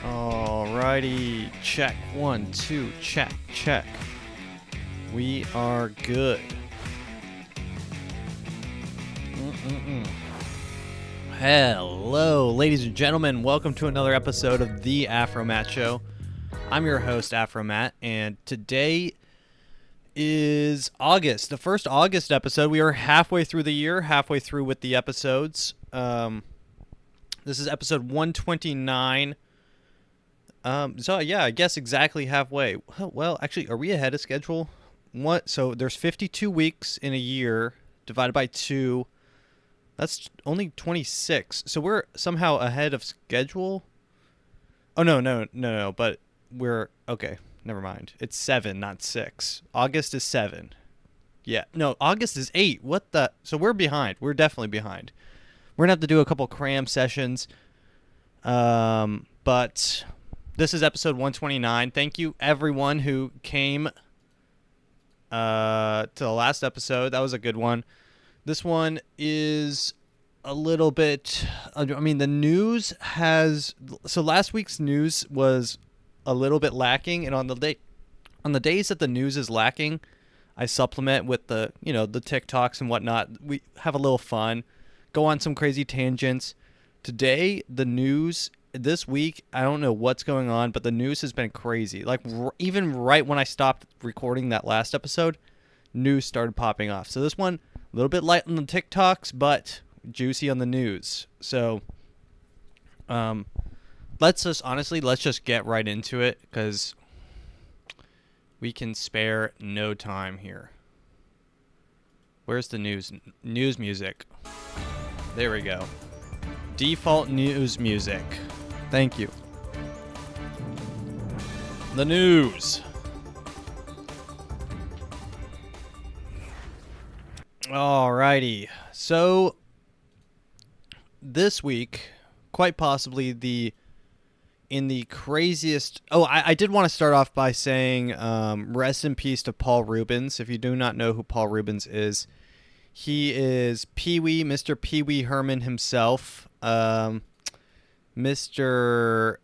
Alrighty, check. 1, 2, check. We are good. Hello, ladies and gentlemen. Welcome to another episode of the AfroMattt Show. I'm your host, AfroMattt, and today is August, the first August episode. We are halfway through the year, halfway through with the episodes. This is episode 129. So yeah, I guess exactly halfway. Well, actually, are we ahead of schedule? What? So there's 52 weeks in a year divided by 2. That's only 26. So we're somehow ahead of schedule. Oh no. But we're okay. Never mind. It's 7, not 6. August is 7. Yeah. No, August is 8. What the? So we're behind. We're definitely behind. We're gonna have to do a couple cram sessions. But this is episode 129. Thank you everyone who came to the last episode. That was a good one. This one is a little bit, the news has, so last week's news was a little bit lacking, and on the days that the news is lacking, I supplement with the TikToks and whatnot. We have a little fun, go on some crazy tangents. Today, the news this week, I don't know what's going on, but the news has been crazy. Like even right when I stopped recording that last episode, news started popping off. So this one, a little bit light on the TikToks, but juicy on the news. So let's just get right into it, because we can spare no time here. Where's the news music? There we go. Default news music. Thank you. The news. Alrighty. So this week, quite possibly in the craziest... Oh, I did want to start off by saying rest in peace to Paul Reubens. If you do not know who Paul Reubens is, he is Pee-wee, Mr. Pee-wee Herman himself. Mr.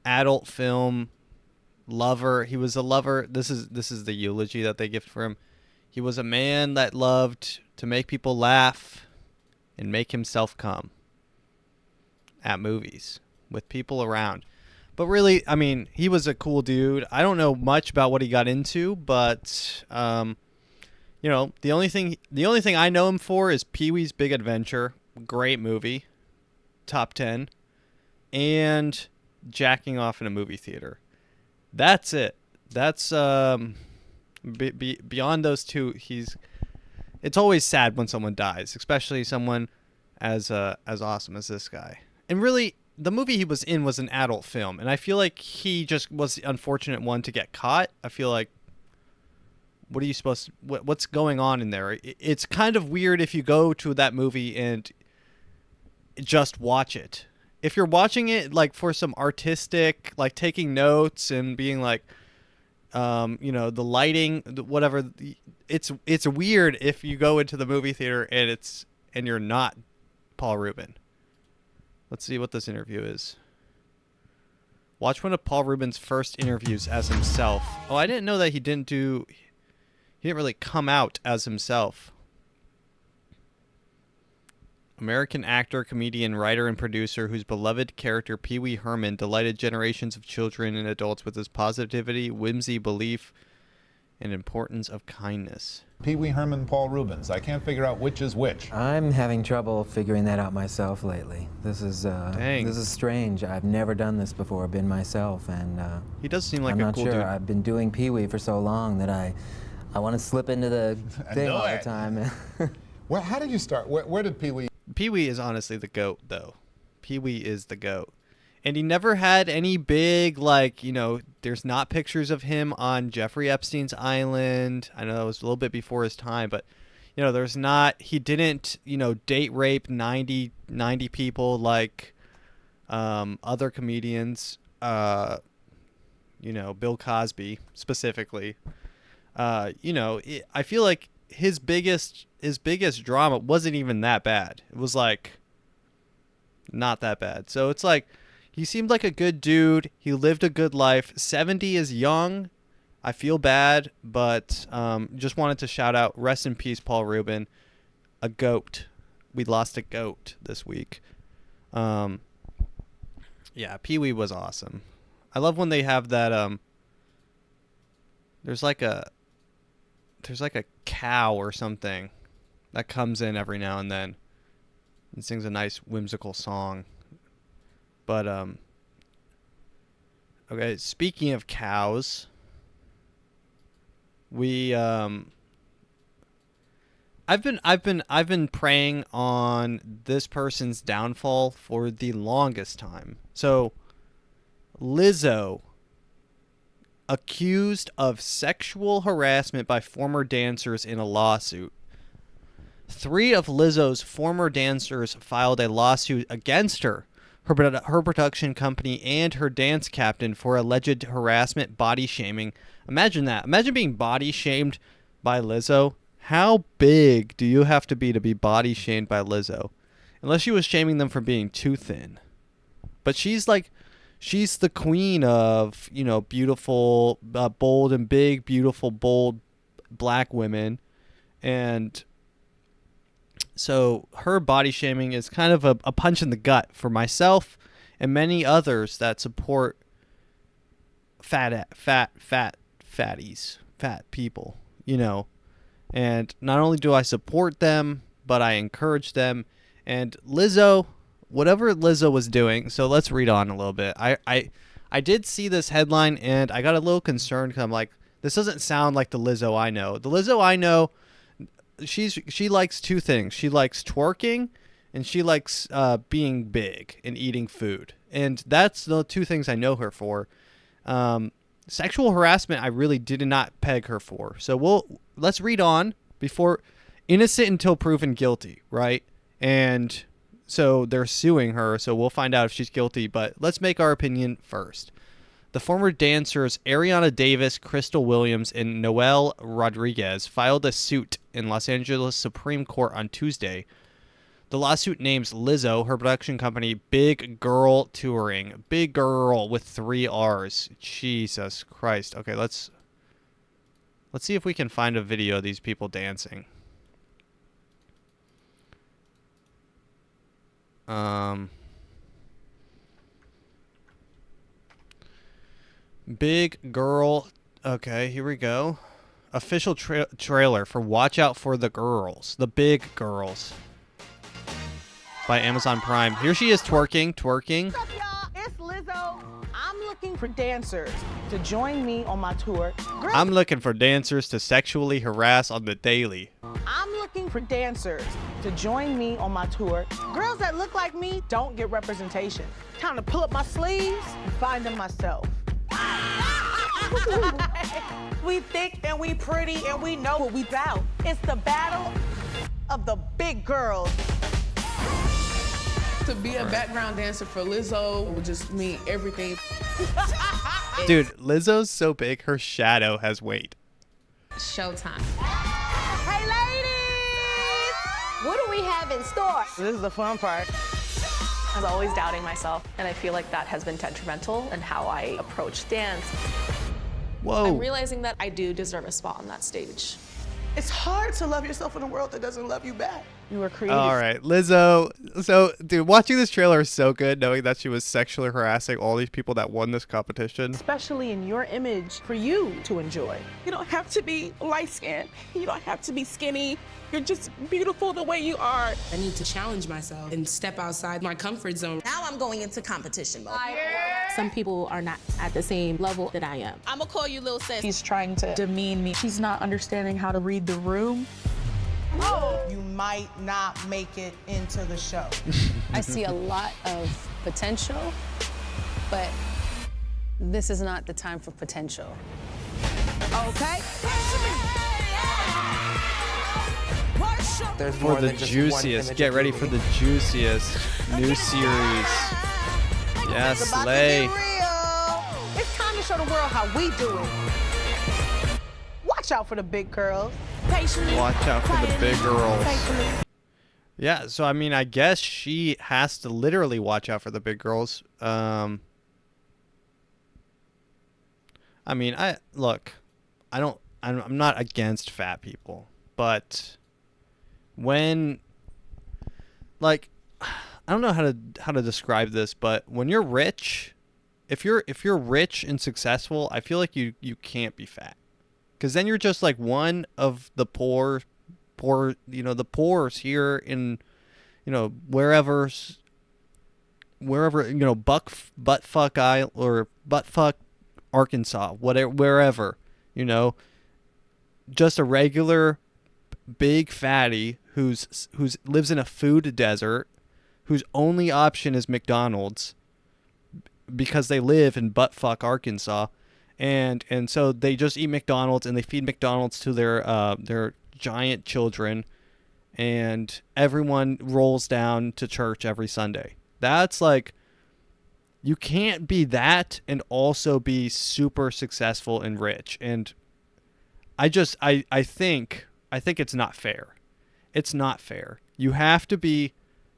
Adult film lover. He was a lover. This is the eulogy that they give for him. He was a man that loved to make people laugh and make himself come at movies with people around. But really, he was a cool dude. I don't know much about what he got into, but the only thing I know him for is Pee-wee's Big Adventure, great movie, top 10, and jacking off in a movie theater. That's it. That's beyond those two. It's always sad when someone dies, especially someone as awesome as this guy. And really, the movie he was in was an adult film, and I feel like he just was the unfortunate one to get caught. I feel like, what are you supposed to, what's going on in there? It's kind of weird if you go to that movie and just watch it. If you're watching it like for some artistic, like taking notes and being like, the lighting, whatever, it's weird if you go into the movie theater and you're not Paul Rubin. Let's see what this interview is. Watch one of Paul Rubin's first interviews as himself. Oh, I didn't know that he didn't really come out as himself. American actor, comedian, writer, and producer whose beloved character Pee-wee Herman delighted generations of children and adults with his positivity, whimsy, belief, and importance of kindness. Pee-wee Herman, Paul Rubens. I can't figure out which is which. I'm having trouble figuring that out myself lately. This is strange. I've never done this before, been myself, and he does seem like I'm a not cool sure. dude. I've been doing Pee-wee for so long that I want to slip into the thing all the time. Well, how did you start? Where did Pee-wee? Pee-wee is honestly the GOAT, though. Pee-wee is the GOAT. And he never had any big, there's not pictures of him on Jeffrey Epstein's island. I know it was a little bit before his time, but, there's not, he didn't, date rape 90 people like other comedians, Bill Cosby specifically. I feel like his biggest drama wasn't even that bad. It was like, Not that bad. So it's like, he seemed like a good dude. He lived a good life. 70 is young. I feel bad, but just wanted to shout out, rest in peace, Paul Rubin, a goat. We lost a goat this week. Yeah, Pee-wee was awesome. I love when they have that. There's like a cow or something that comes in every now and then and sings a nice whimsical song. But okay, speaking of cows, I've been preying on this person's downfall for the longest time. So, Lizzo, accused of sexual harassment by former dancers in a lawsuit. 3 of Lizzo's former dancers filed a lawsuit against her production company, and her dance captain for alleged harassment, body shaming. Imagine that. Imagine being body shamed by Lizzo. How big do you have to be body shamed by Lizzo? Unless she was shaming them for being too thin. But she's the queen of, beautiful, bold and big, beautiful, bold black women. And so her body shaming is kind of a punch in the gut for myself and many others that support fat people, And not only do I support them, but I encourage them. And Lizzo, whatever Lizzo was doing, so let's read on a little bit. I did see this headline and I got a little concerned because I'm like, this doesn't sound like the Lizzo I know. The Lizzo I know, she likes 2 things. She likes twerking and she likes being big and eating food. And that's the 2 things I know her for. Sexual harassment, I really did not peg her for. So let's read on before innocent until proven guilty, right? And so they're suing her. So we'll find out if she's guilty, but let's make our opinion first. The former dancers Ariana Davis, Crystal Williams, and Noel Rodriguez filed a suit in Los Angeles Supreme Court on Tuesday. The lawsuit names Lizzo, her production company, Big Girl Touring. Big Girl with 3 R's. Jesus Christ. Okay, let's see if we can find a video of these people dancing. Big Girl. Okay, here we go. Official trailer for Watch Out for the Girls. The Big Girls. By Amazon Prime. Here she is twerking. What's up, y'all? It's Lizzo. I'm looking for dancers to join me on my tour. I'm looking for dancers to sexually harass on the daily. I'm looking for dancers to join me on my tour. Girls that look like me don't get representation. Time to pull up my sleeves and find them myself. We thick and we pretty and we know what we about. It's the battle of the big girls. To be a background dancer for Lizzo would just mean everything. Dude, Lizzo's so big, her shadow has weight. Showtime. Hey, ladies! What do we have in store? This is the fun part. I was always doubting myself, and I feel like that has been detrimental in how I approach dance. Whoa. I'm realizing that I do deserve a spot on that stage. It's hard to love yourself in a world that doesn't love you back. You were created. All right, Lizzo. So, dude, watching this trailer is so good, knowing that she was sexually harassing all these people that won this competition. Especially in your image for you to enjoy. You don't have to be light-skinned. You don't have to be skinny. You're just beautiful the way you are. I need to challenge myself and step outside my comfort zone. Now I'm going into competition mode. Some people are not at the same level that I am. I'm gonna call you Lil Sis. He's trying to demean me. She's not understanding how to read the room. You might not make it into the show. I see a lot of potential, but this is not the time for potential. Okay. There's more than the juiciest. Get ready for the juiciest new series. Yes, slay. It's time to show the world how we do it. Watch out for the big girls. Watch out for the big girls. Yeah, so I mean, I guess she has to literally watch out for the big girls. I mean, I'm not against fat people, but when, like, I don't know how to describe this, but when you're rich, if you're rich and successful, I feel like you can't be fat, because then you're just like one of the poor, the poor's here in, wherever, buttfuck Arkansas, whatever, wherever, just a regular big fatty who's lives in a food desert, whose only option is McDonald's because they live in buttfuck Arkansas, and so they just eat McDonald's and they feed McDonald's to their giant children, and everyone rolls down to church every Sunday. That's like, you can't be that and also be super successful and rich. And I think it's not fair. It's not fair. You have to be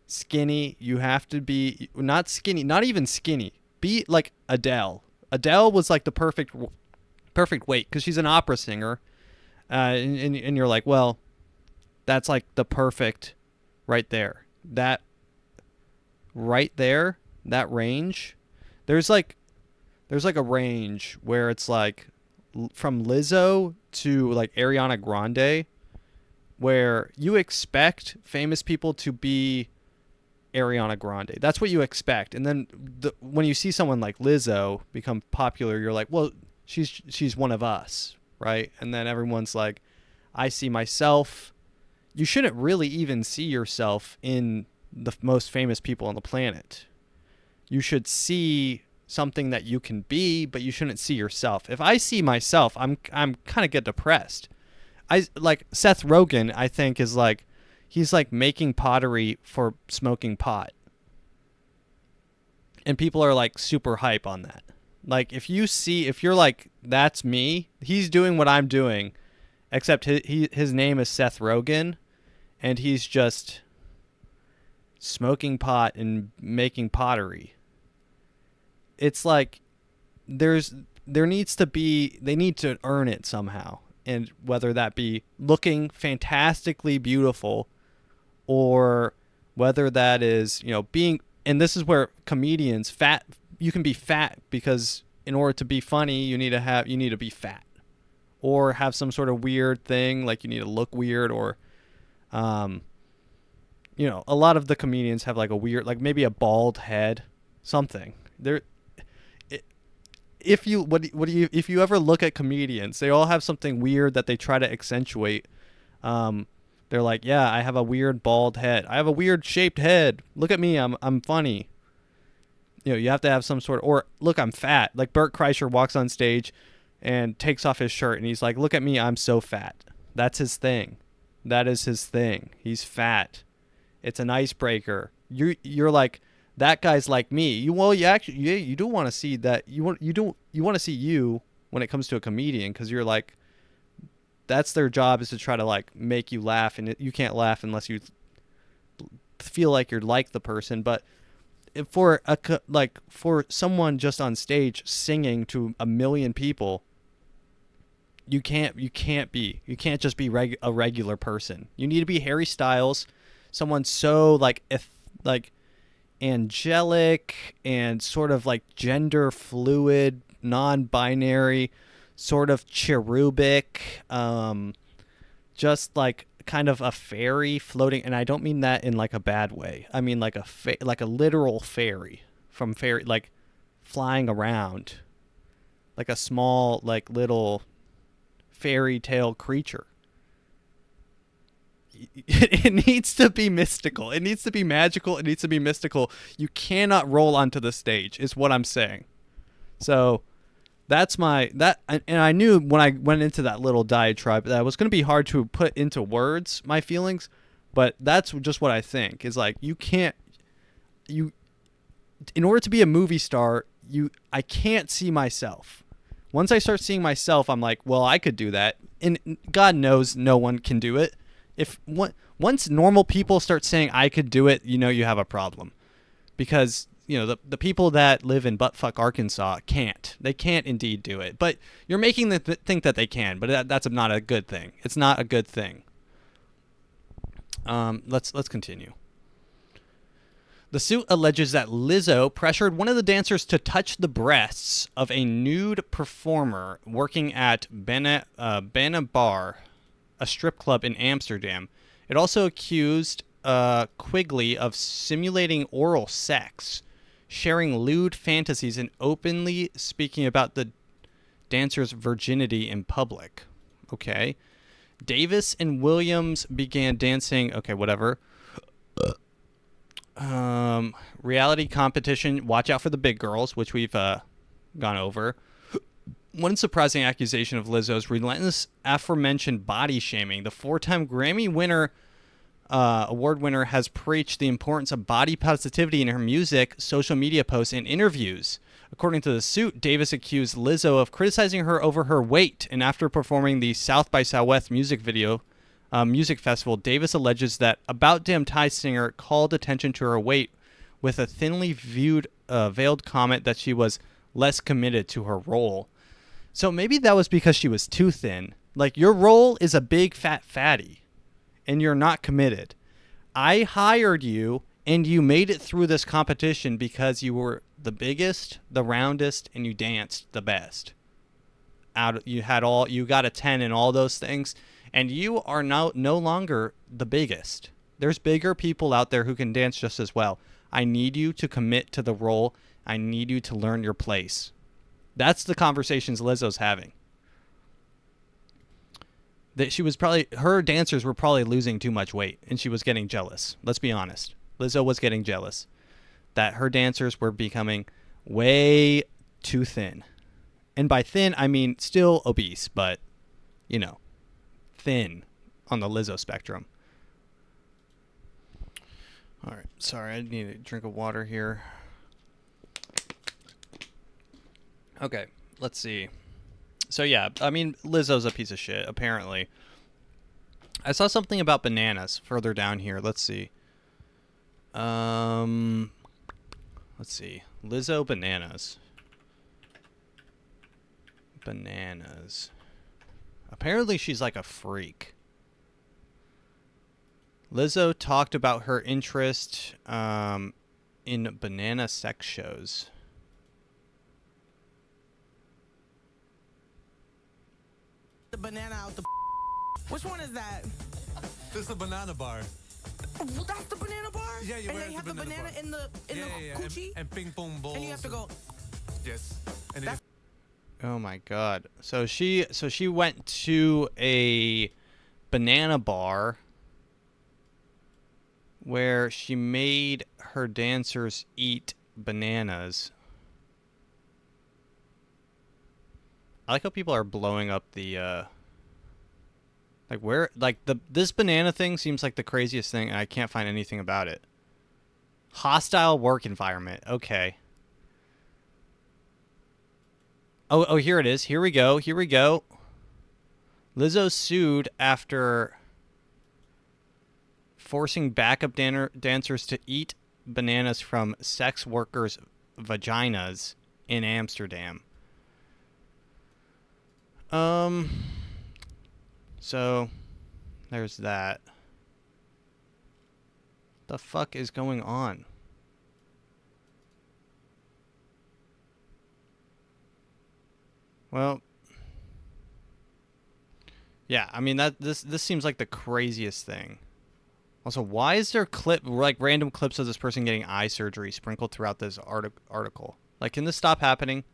skinny. You have to be not skinny, not even skinny. Be like Adele. Adele was like the perfect weight because she's an opera singer. And you're like, well, that's like the perfect right there. That right there, that range. There's like a range where it's like from Lizzo to like Ariana Grande, where you expect famous people to be Ariana Grande. That's what you expect. And then when you see someone like Lizzo become popular, you're like, well, she's one of us, right? And then everyone's like, I see myself. You shouldn't really even see yourself in the most famous people on the planet. You should see something that you can be, but you shouldn't see yourself. If I see myself, I'm kind of get depressed. I like Seth Rogen, I think, is like, he's like making pottery for smoking pot. And people are like super hype on that. Like if you're like, that's me, he's doing what I'm doing, except his name is Seth Rogen, and he's just smoking pot and making pottery. It's like they need to earn it somehow. And whether that be looking fantastically beautiful, or whether that is, being, and this is where comedians, you can be fat because in order to be funny, you need to be fat, or have some sort of weird thing, like you need to look weird, or, a lot of the comedians have like a weird, like maybe a bald head, something. If you ever look at comedians, they all have something weird that they try to accentuate. They're like, yeah, I have a weird bald head. I have a weird shaped head. Look at me, I'm funny. You have to have some sort of, or look, I'm fat. Like Bert Kreischer walks on stage and takes off his shirt and he's like, look at me, I'm so fat. That's his thing. That is his thing. He's fat. It's an icebreaker. You're like, that guy's like me. You do want to see that. You want to see you when it comes to a comedian, because you're like, that's their job, is to try to like make you laugh, and you can't laugh unless you feel like you're like the person. But for someone just on stage singing to a million people, you can't just be a regular person. You need to be Harry Styles, someone so like angelic and sort of like gender fluid, non-binary, sort of cherubic, just like kind of a fairy floating. And I don't mean that in like a bad way. I mean like like a literal fairy, from fairy, like flying around, like a small, like little fairy tale creature. It needs to be mystical. It needs to be magical. It needs to be mystical. You cannot roll onto the stage, is what I'm saying. So that's and I knew when I went into that little diatribe that it was going to be hard to put into words my feelings, but that's just what I think, is like, in order to be a movie star, I can't see myself. Once I start seeing myself, I'm like, well, I could do that. And God knows no one can do it. Once normal people start saying I could do it, you have a problem, because the people that live in buttfuck Arkansas can't. They can't indeed do it, but you're making them think that they can. But that's not a good thing. It's not a good thing. Let's continue. The suit alleges that Lizzo pressured one of the dancers to touch the breasts of a nude performer working at Banna Bar, a strip club in Amsterdam. It also accused Quigley of simulating oral sex, sharing lewd fantasies, and openly speaking about the dancer's virginity in public. Okay. Davis and Williams began dancing. Okay, whatever. Reality competition. Watch out for the big girls, which we've gone over. One surprising accusation of Lizzo's relentless aforementioned body shaming. The 4-time Grammy award winner has preached the importance of body positivity in her music, social media posts, and interviews. According to the suit, Davis accused Lizzo of criticizing her over her weight, and after performing the South by Southwest music festival, Davis alleges that About Damn Thai singer called attention to her weight with a thinly veiled comment that she was less committed to her role. So maybe that was because she was too thin. Like, your role is a big fat fatty, and you're not committed. I hired you, and you made it through this competition because you were the biggest, the roundest, and you danced the best. You got a 10 in all those things, and you are now no longer the biggest. There's bigger people out there who can dance just as well. I need you to commit to the role. I need you to learn your place. That's the conversations Lizzo's having. That her dancers were probably losing too much weight, and she was getting jealous. Let's be honest. Lizzo was getting jealous that her dancers were becoming way too thin. And by thin, I mean still obese, but, thin on the Lizzo spectrum. All right. Sorry, I need a drink of water here. Okay, let's see. So, yeah, I mean, Lizzo's a piece of shit, apparently. I saw something about bananas further down here. Let's see. Let's see. Lizzo bananas. Bananas. Apparently she's like a freak. Lizzo talked about her interest in banana sex shows. The banana out the. Which one is that? This is a banana bar. That's the banana bar? Yeah, you and wear they the have the banana bar. in the coochie? And ping pong balls. And you have to go. Yes. And oh my god. So she went to a banana bar where she made her dancers eat bananas. I like how people are blowing up the this banana thing seems like the craziest thing, and I can't find anything about it. Hostile work environment. Okay. Oh, here it is. Here we go. Lizzo sued after forcing backup dancers to eat bananas from sex workers' vaginas in Amsterdam. So there's that. The fuck is going on? Well, yeah, I mean this seems like the craziest thing. Also, why is there random clips of this person getting eye surgery sprinkled throughout this article? Like, can this stop happening?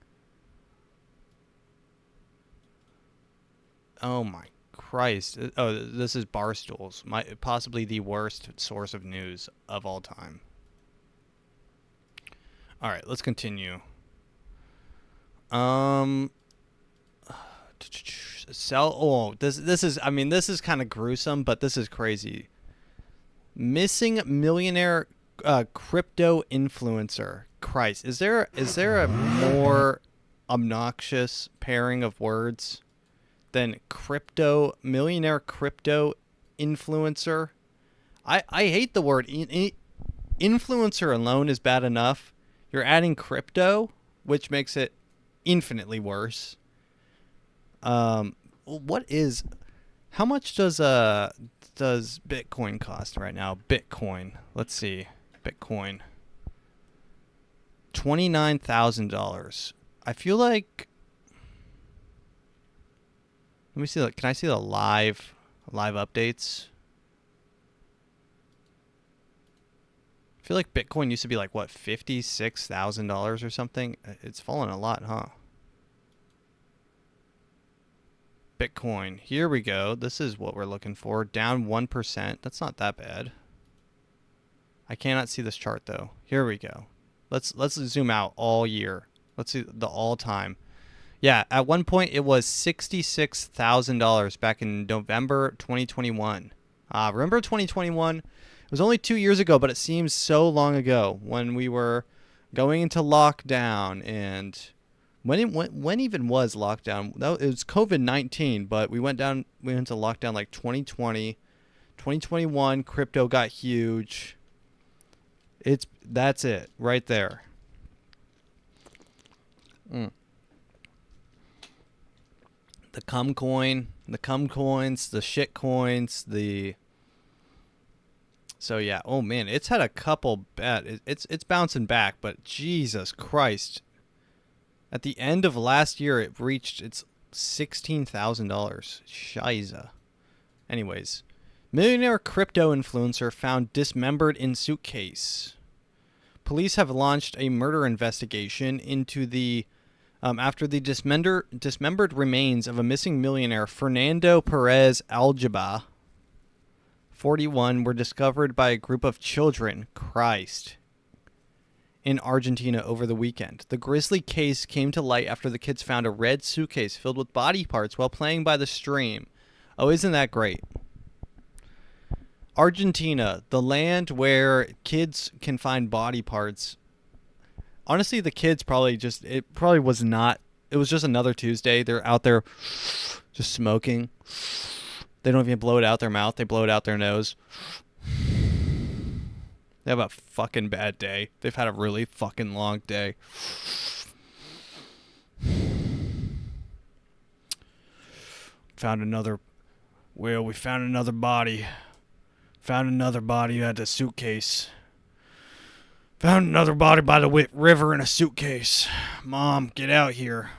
Oh my Christ. Oh, this is Barstool's. Possibly the worst source of news of all time. All right, let's continue. This is kind of gruesome, but this is crazy. Missing millionaire crypto influencer. Christ, is there a more obnoxious pairing of words than millionaire crypto influencer. I hate the word influencer alone is bad enough. You're adding crypto, which makes it infinitely worse. How much does Bitcoin cost right now? Bitcoin. Let's see. Bitcoin. $29,000. I feel like. Let me see. Can I see the live updates? I feel like Bitcoin used to be like what, $56,000 or something. It's fallen a lot, huh? Bitcoin. Here we go. This is what we're looking for. Down 1%. That's not that bad. I cannot see this chart though. Here we go. Let's zoom out all year. Let's see the all time. Yeah, at one point it was $66,000 back in November 2021. Remember 2021? It was only 2 years ago, but it seems so long ago when we were going into lockdown. And when even was lockdown? It was COVID-19, but we went into lockdown like 2020, 2021. Crypto got huge. That's it right there. The cum coin, the cum coins, the shit coins, So yeah, oh man, it's had a couple bad. It's bouncing back, but Jesus Christ! At the end of last year, it reached its $16,000. Shiza. Anyways, millionaire crypto influencer found dismembered in suitcase. Police have launched a murder investigation into the after the dismembered remains of a missing millionaire, Fernando Perez Aljaba, 41, were discovered by a group of children, Christ, in Argentina over the weekend. The grisly case came to light after the kids found a red suitcase filled with body parts while playing by the stream. Oh, isn't that great? Argentina, the land where kids can find body parts. Honestly, the kids it was just another Tuesday. They're out there just smoking. They don't even blow it out their mouth. They blow it out their nose. They have a fucking bad day. They've had a really fucking long day. We found another body. Found another body at the suitcase. Found another body by the river in a suitcase. Mom, get out here.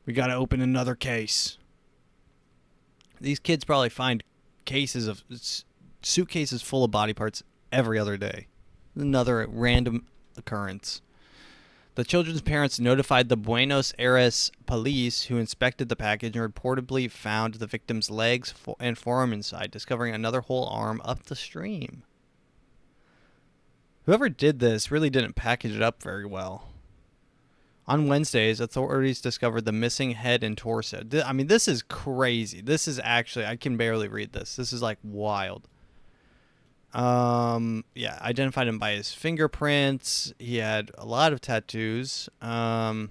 We gotta open another case. These kids probably find suitcases full of body parts every other day. Another random occurrence. The children's parents notified the Buenos Aires police, who inspected the package and reportedly found the victim's legs and forearm inside, discovering another whole arm up the stream. Whoever did this really didn't package it up very well. On Wednesdays, authorities discovered the missing head and torso. I mean, this is crazy. This is actually, I can barely read this. This is like wild. Yeah, identified him by his fingerprints. He had a lot of tattoos. So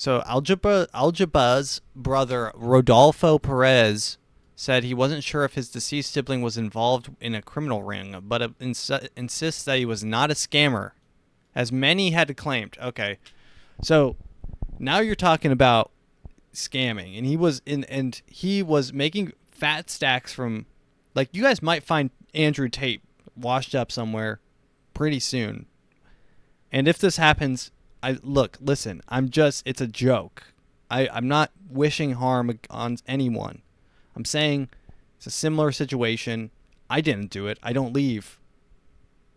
Aljaba's brother, Rodolfo Perez, said he wasn't sure if his deceased sibling was involved in a criminal ring, but insists that he was not a scammer, as many had claimed. Okay, so now you're talking about scamming, and he was making fat stacks from, like, you guys might find Andrew Tate washed up somewhere pretty soon. And if this happens, listen, it's a joke. I'm not wishing harm on anyone. I'm saying it's a similar situation. I didn't do it. I don't leave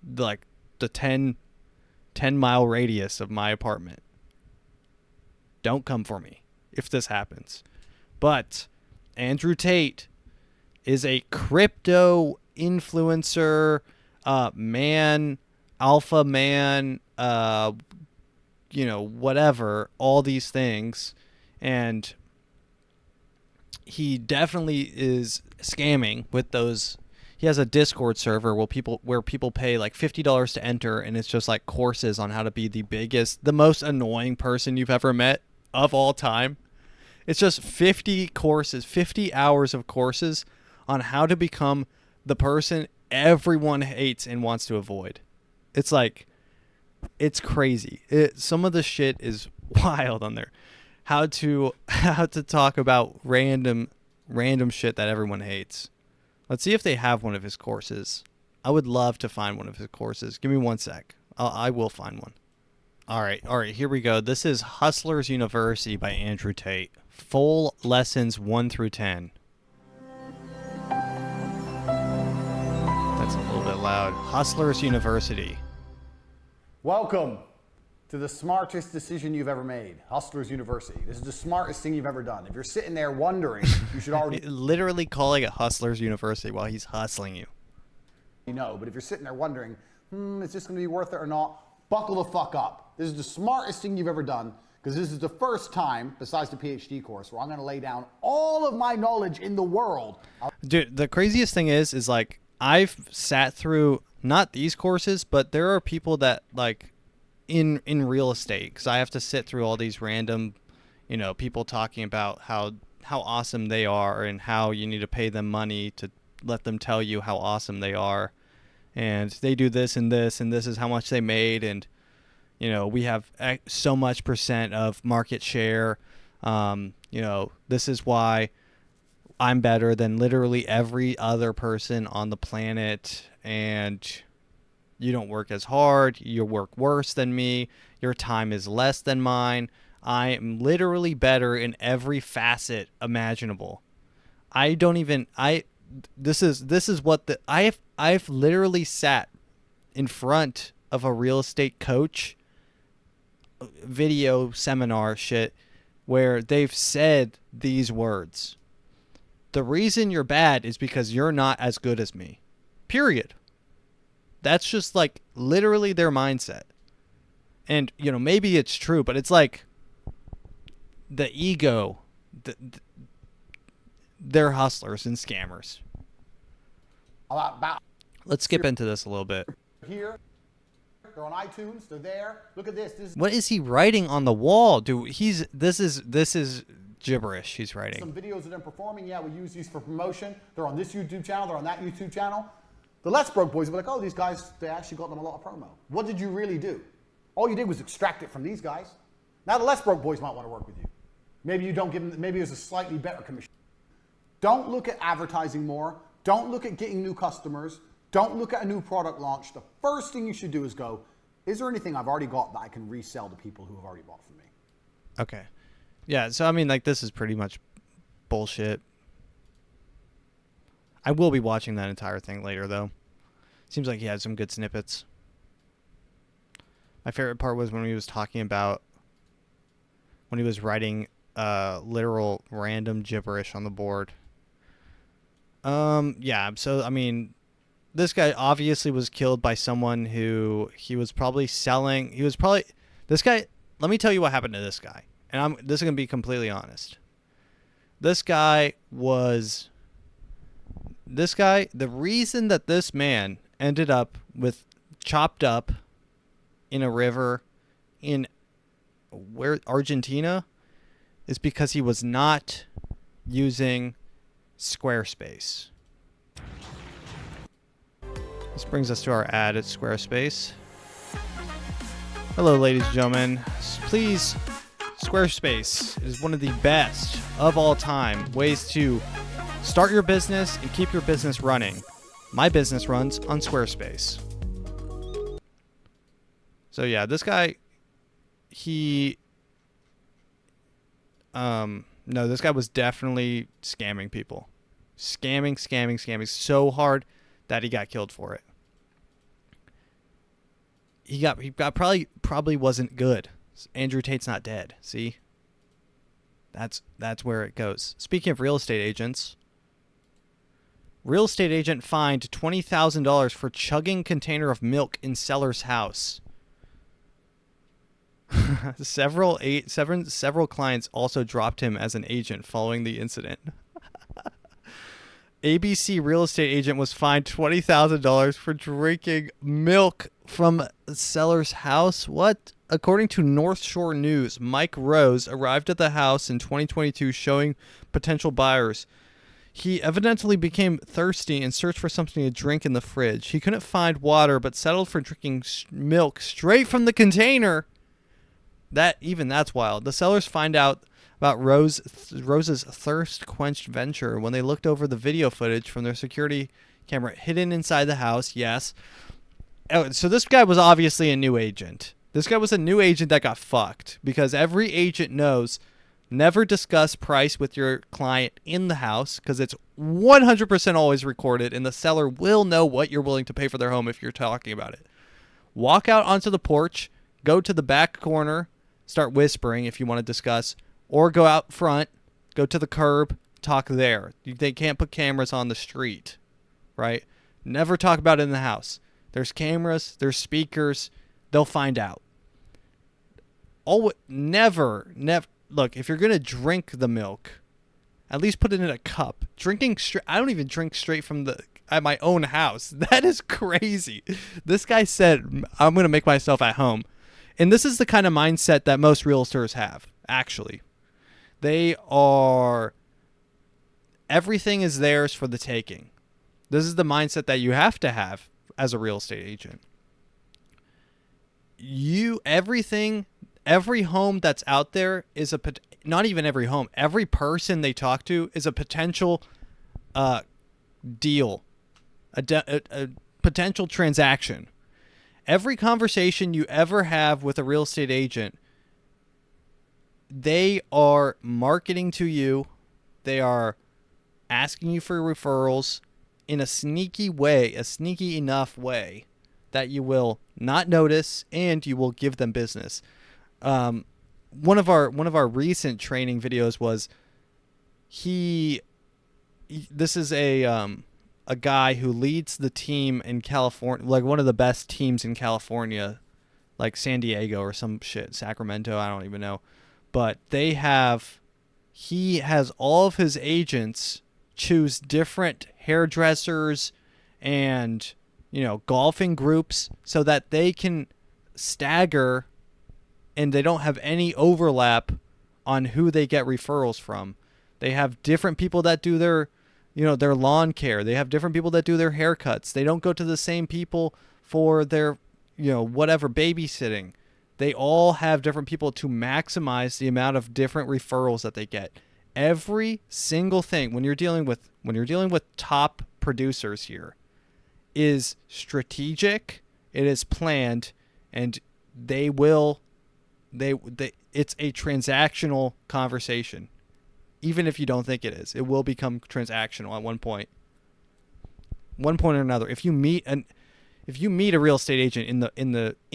the 10-mile radius of my apartment. Don't come for me if this happens. But Andrew Tate is a crypto influencer, man, alpha man, whatever, all these things. And he definitely is scamming with those. He has a Discord server where people pay like $50 to enter, and it's just like courses on how to be the most annoying person you've ever met of all time. It's just 50 courses, 50 hours of courses on how to become the person everyone hates and wants to avoid. It's like, it's crazy. Some of the shit is wild on there. How to talk about random shit that everyone hates. Let's see if they have one of his courses. I would love to find one of his courses. Give me 1 sec. I will find one. All right, here we go. This is Hustlers University by Andrew Tate. Full lessons 1 through 10. That's a little bit loud. Hustlers University. Welcome to the smartest decision you've ever made. Hustlers University. This is the smartest thing you've ever done. If you're sitting there wondering, you should already literally calling it Hustlers University while he's hustling you. You know, but if you're sitting there wondering, is this going to be worth it or not? Buckle the fuck up. This is the smartest thing you've ever done, because this is the first time, besides the PhD course, where I'm going to lay down all of my knowledge in the world. Dude, the craziest thing is like, I've sat through not these courses, but there are people that like in real estate, because I have to sit through all these random, people talking about how awesome they are and how you need to pay them money to let them tell you how awesome they are, and they do this and this and this is how much they made, and we have so much % of market share. This is why I'm better than literally every other person on the planet, and you don't work as hard, you work worse than me, your time is less than mine, I am literally better in every facet imaginable. This is what I've literally sat in front of a real estate coach video seminar shit where they've said these words. The reason you're bad is because you're not as good as me. Period. That's just like literally their mindset. And, maybe it's true, but it's like the ego. They're hustlers and scammers. Let's skip into this a little bit. Here, they're on iTunes, they're there. Look at this. What is he writing on the wall, dude? This is gibberish he's writing. Some videos of them performing. Yeah, we use these for promotion. They're on this YouTube channel, they're on that YouTube channel. The Let's Broke boys were like, oh, these guys, they actually got them a lot of promo. What did you really do? All you did was extract it from these guys. Now the Let's Broke boys might want to work with you. Maybe you don't give them, maybe it was a slightly better commission. Don't look at advertising more. Don't look at getting new customers. Don't look at a new product launch. The first thing you should do is go, is there anything I've already got that I can resell to people who have already bought from me? Okay. Yeah, so I mean, like, this is pretty much bullshit. I will be watching that entire thing later, though. Seems like he had some good snippets. My favorite part was when he was talking about when he was writing literal random gibberish on the board. Yeah, so, I mean, this guy obviously was killed by someone who he was probably selling. This guy, let me tell you what happened to this guy. And this is going to be completely honest. The reason that this man ended up chopped up in a river in Argentina is because he was not using Squarespace. This brings us to our ad at Squarespace. Hello, ladies and gentlemen. Please, Squarespace is one of the best of all time ways to start your business and keep your business running. My business runs on Squarespace. So yeah, this guy, this guy was definitely scamming people. Scamming so hard that he got killed for it. He got probably wasn't good. Andrew Tate's not dead. See? That's where it goes. Speaking of real estate agents, real estate agent fined $20,000 for chugging container of milk in seller's house. Several clients also dropped him as an agent following the incident. ABC real estate agent was fined $20,000 for drinking milk from the seller's house. What? According to North Shore News, Mike Rose arrived at the house in 2022 showing potential buyers. He evidently became thirsty and searched for something to drink in the fridge. He couldn't find water but settled for drinking milk straight from the container. That's wild. The sellers find out about Rose's thirst-quenched venture when they looked over the video footage from their security camera hidden inside the house. Yes. Oh, so this guy was obviously a new agent. This guy was a new agent that got fucked because every agent knows never discuss price with your client in the house because it's 100% always recorded and the seller will know what you're willing to pay for their home if you're talking about it. Walk out onto the porch, go to the back corner, start whispering if you want to discuss, or go out front, go to the curb, talk there. They can't put cameras on the street, right? Never talk about it in the house. There's cameras, there's speakers, they'll find out. Never. Look, if you're going to drink the milk, at least put it in a cup. Drinking straight, I don't even drink straight from at my own house. That is crazy. This guy said, I'm going to make myself at home. And this is the kind of mindset that most realtors have, actually. Everything is theirs for the taking. This is the mindset that you have to have as a real estate agent. Every home that's out there is not even every home. Every person they talk to is a potential deal, a potential transaction. Every conversation you ever have with a real estate agent, they are marketing to you. They are asking you for referrals in a sneaky enough way that you will not notice and you will give them business. One of our recent training videos was this is a guy who leads the team in California, like one of the best teams in California, like San Diego or some shit, Sacramento, I don't even know. But he has all of his agents choose different hairdressers and, golfing groups so that they can stagger and they don't have any overlap on who they get referrals from. They have different people that do their lawn care. They have different people that do their haircuts. They don't go to the same people for their, whatever, babysitting. They all have different people to maximize the amount of different referrals that they get. Every single thing when you're dealing with top producers here is strategic, it is planned, and it's a transactional conversation. Even if you don't think it is, it will become transactional at one point or another. If you meet a real estate agent in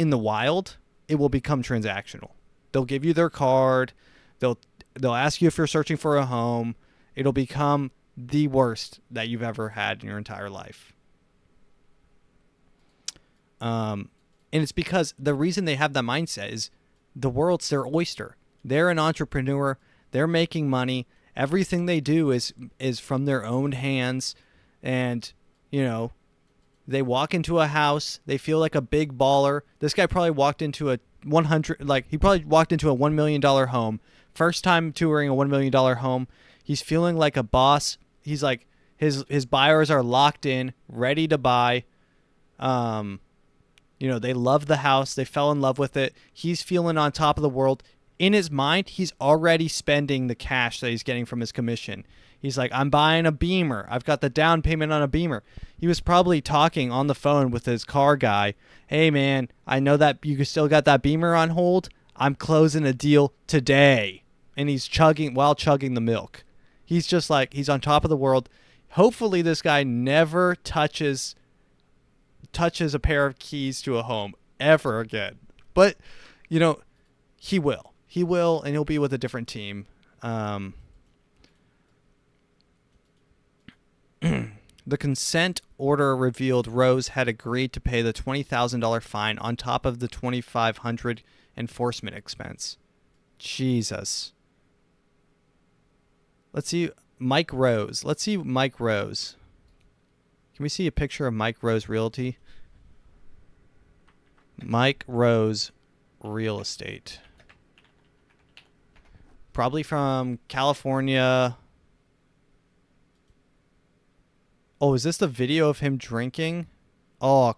the wild, it will become transactional. They'll give you their card. They'll ask you if you're searching for a home. It'll become the worst that you've ever had in your entire life. And it's because the reason they have that mindset is the world's their oyster. They're an entrepreneur. They're making money. Everything they do is from their own hands. And, they walk into a house. They feel like a big baller. This guy probably walked into a $1 million home. First time touring a $1 million home. He's feeling like a boss. He's like, his buyers are locked in, ready to buy. They love the house. They fell in love with it. He's feeling on top of the world. In his mind, he's already spending the cash that he's getting from his commission. He's like, I'm buying a Beamer. I've got the down payment on a Beamer. He was probably talking on the phone with his car guy. Hey, man, I know that you still got that Beamer on hold. I'm closing a deal today. And he's chugging the milk. He's just like, he's on top of the world. Hopefully this guy never touches a pair of keys to a home ever again. But, he will. He will, and he'll be with a different team. The consent order revealed Rose had agreed to pay the $20,000 fine on top of the $2,500 enforcement expense. Jesus. Let's see Mike Rose. Can we see a picture of Mike Rose Realty? Mike Rose Real Estate. Probably from California. Oh, is this the video of him drinking? Oh,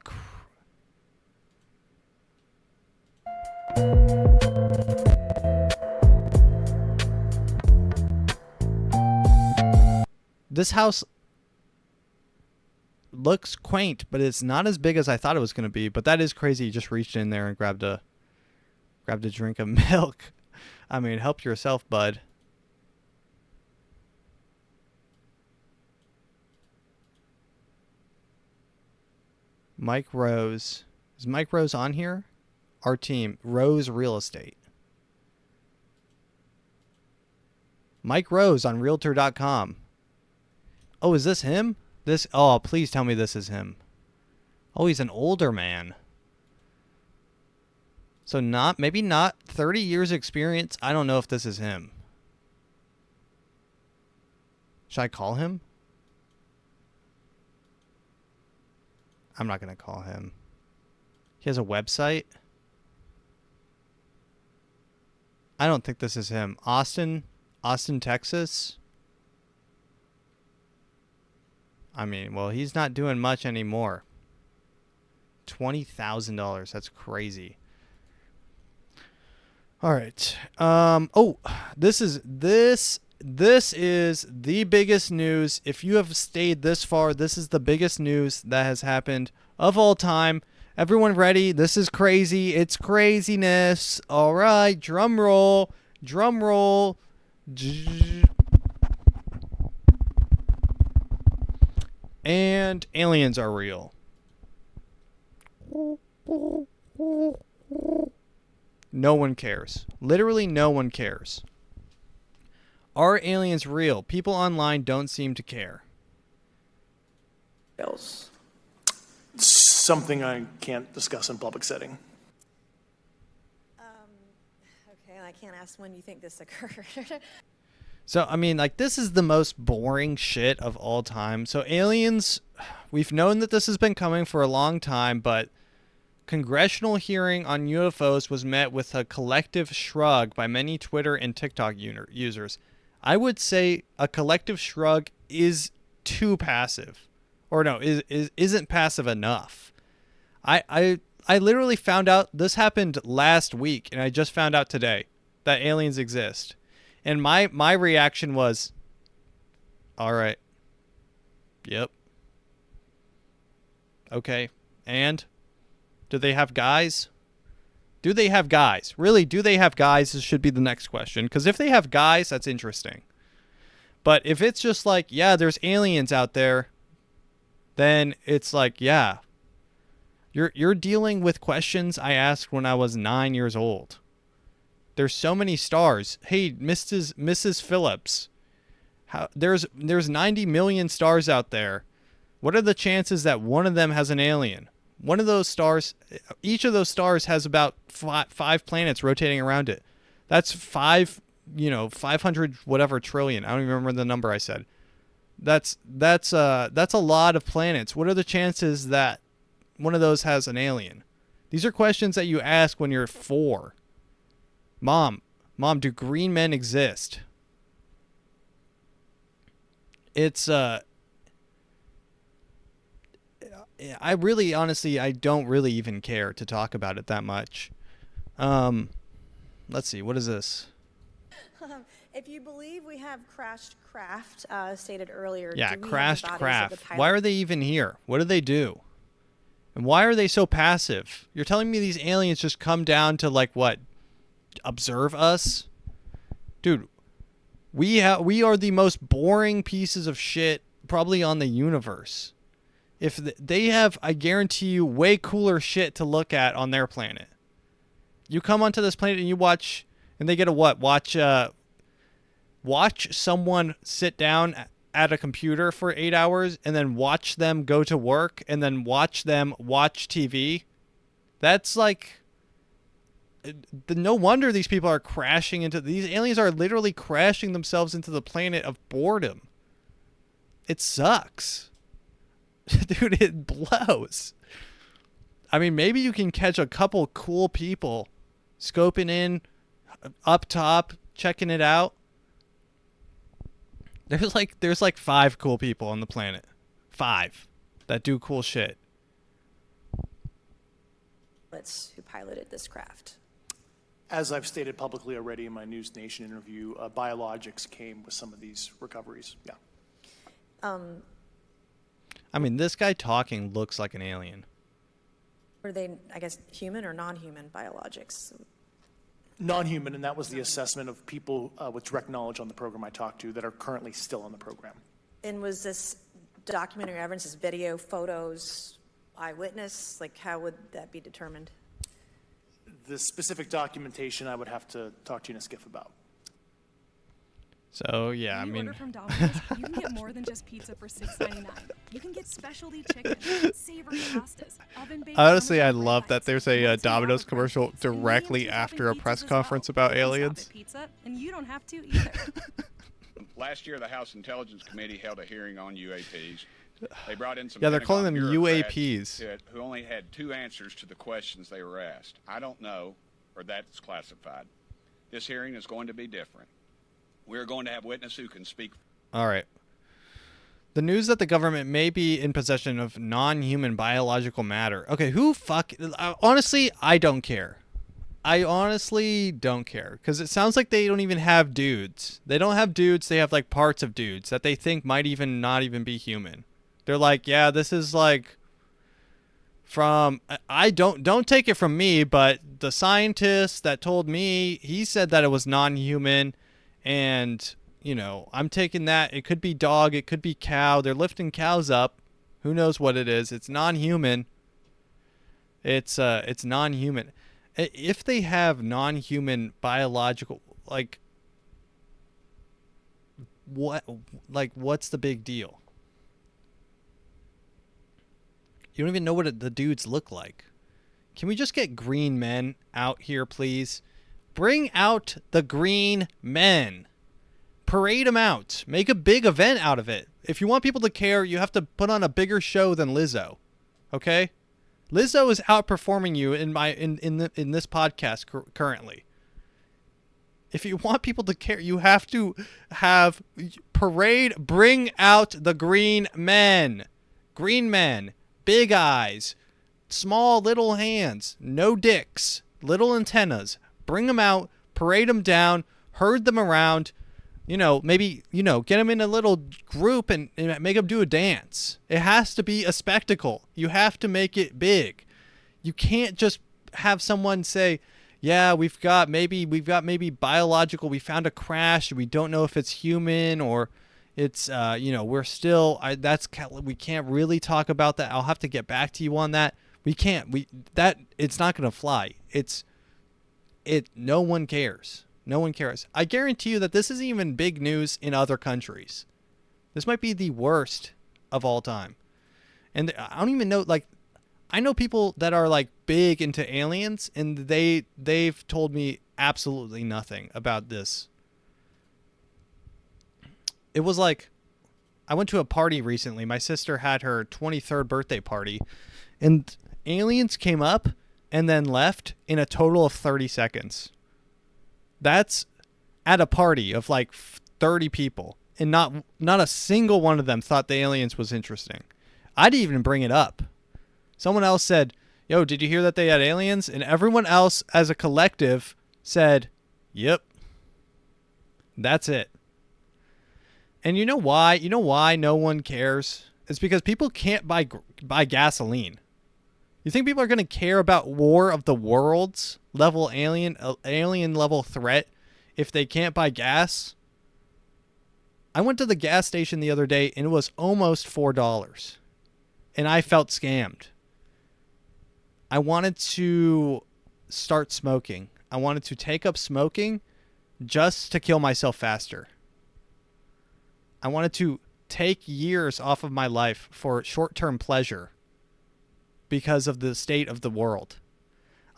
this house looks quaint, but it's not as big as I thought it was going to be. But that is crazy. You just reached in there and grabbed a drink of milk. I mean, help yourself, bud. Mike Rose. Is Mike Rose on here? Our team, Rose Real Estate. Mike Rose on Realtor.com. Oh, is this him? Oh, please tell me this is him. Oh, he's an older man. So maybe not 30 years experience. I don't know if this is him. Should I call him? I'm not going to call him. He has a website. I don't think this is him. Austin, Texas. I mean, well, he's not doing much anymore. $20,000. That's crazy. All right. Oh, this is the biggest news. If you have stayed this far, this is the biggest news that has happened of all time. Everyone ready? This is crazy. It's craziness. All right. Drum roll. Drum roll. And aliens are real. No one cares. Literally no one cares. Are aliens real? People online don't seem to care. It's something I can't discuss in public setting. Okay, I can't ask when you think this occurred. So, I mean, like, this is the most boring shit of all time. So, aliens, we've known that this has been coming for a long time, but congressional hearing on UFOs was met with a collective shrug by many Twitter and TikTok users. I would say a collective shrug is too passive. Or no, isn't passive enough. I literally found out this happened last week, and I just found out today that aliens exist. And my reaction was, all right. Yep. Okay. And do they have guys? Do they have guys? Really, do they have guys? This should be the next question. Because if they have guys, that's interesting. But if it's just like, yeah, there's aliens out there, then it's like, yeah. You're dealing with questions I asked when I was 9 years old. There's so many stars. Hey, Mrs. Phillips, there's 90 million stars out there. What are the chances that one of them has an alien? One of those stars, each of those stars has about five planets rotating around it. That's 500 whatever trillion. I don't even remember the number I said. That's a lot of planets. What are the chances that one of those has an alien? These are questions that you ask when you're 4. Mom, do green men exist? It's I really, honestly, I don't really even care to talk about it that much. Let's see, what is this? If you believe we have crashed craft, stated earlier. Yeah, crashed craft. Why are they even here? What do they do? And why are they so passive? You're telling me these aliens just come down to, like, what? Observe us? Dude, we are the most boring pieces of shit probably on the universe. If they have, I guarantee you, way cooler shit to look at on their planet. You come onto this planet and you watch, and they get a what? Watch someone sit down at a computer for 8 hours and then watch them go to work and then watch them watch TV. That's like, no wonder these people are crashing into, these aliens are literally crashing themselves into the planet of boredom. It sucks. Dude, it blows. I mean, maybe you can catch a couple cool people scoping in up top, checking it out. There's like 5 cool people on the planet. 5 that do cool shit. Who piloted this craft? As I've stated publicly already in my News Nation interview, biologics came with some of these recoveries. Yeah. I mean, this guy talking looks like an alien. Were they, I guess, human or non-human biologics? Non-human, and that was the assessment of people with direct knowledge on the program I talked to that are currently still on the program. And was this documentary evidence, this video, photos, eyewitness? Like, how would that be determined? The specific documentation I would have to talk to you in a skiff about. So, yeah, when I you mean... order from Domino's, you can get more than just pizza for $6.99. You can get specialty chicken, savory pastas, oven-baked... Honestly, I love that there's a Domino's commercial directly after a press conference about aliens. Pizza, and you don't have to either. Last year, the House Intelligence Committee held a hearing on UAPs. They brought in some yeah, they're calling them bureaucrats UAPs who only had 2 answers to the questions they were asked. I don't know, or that's classified. This hearing is going to be different. We're going to have witnesses who can speak. All right. The news that the government may be in possession of non-human biological matter. Okay, honestly, I don't care. I honestly don't care because it sounds like they don't even have dudes. They don't have dudes. They have like parts of dudes that they think might even not even be human. They're like, yeah, this is like from, I don't take it from me, but the scientist that told me, he said that it was non-human, and, you know, I'm taking that. It could be dog, it could be cow. They're lifting cows up. Who knows what it is? It's non-human. It's non-human. If they have non-human biological, what's the big deal? You don't even know what the dudes look like. Can we just get green men out here, please? Bring out the green men. Parade them out. Make a big event out of it. If you want people to care, you have to put on a bigger show than Lizzo. Okay? Lizzo is outperforming you in this podcast currently. If you want people to care, you have to have bring out the green men. Green men. Big eyes, small little hands, no dicks, little antennas. Bring them out, parade them down, herd them around. You know, maybe, you know, get them in a little group and make them do a dance. It has to be a spectacle. You have to make it big. You can't just have someone say, yeah, we've got maybe biological. We found a crash. We don't know if it's human or it's, you know, we're still, we can't really talk about that. I'll have to get back to you on that. It's not going to fly. No one cares. No one cares. I guarantee you that this isn't even big news in other countries. This might be the worst of all time. And I don't even know, I know people that are big into aliens, and they've told me absolutely nothing about this. It was I went to a party recently. My sister had her 23rd birthday party, and aliens came up and then left in a total of 30 seconds. That's at a party of 30 people, and not a single one of them thought the aliens was interesting. I didn't even bring it up. Someone else said, yo, did you hear that they had aliens? And everyone else as a collective said, yep. That's it. And you know why? You know why no one cares? It's because people can't buy gasoline. You think people are going to care about War of the Worlds level alien level threat if they can't buy gas? I went to the gas station the other day and it was almost $4. And I felt scammed. I wanted to start smoking. I wanted to take up smoking just to kill myself faster. I wanted to take years off of my life for short-term pleasure because of the state of the world.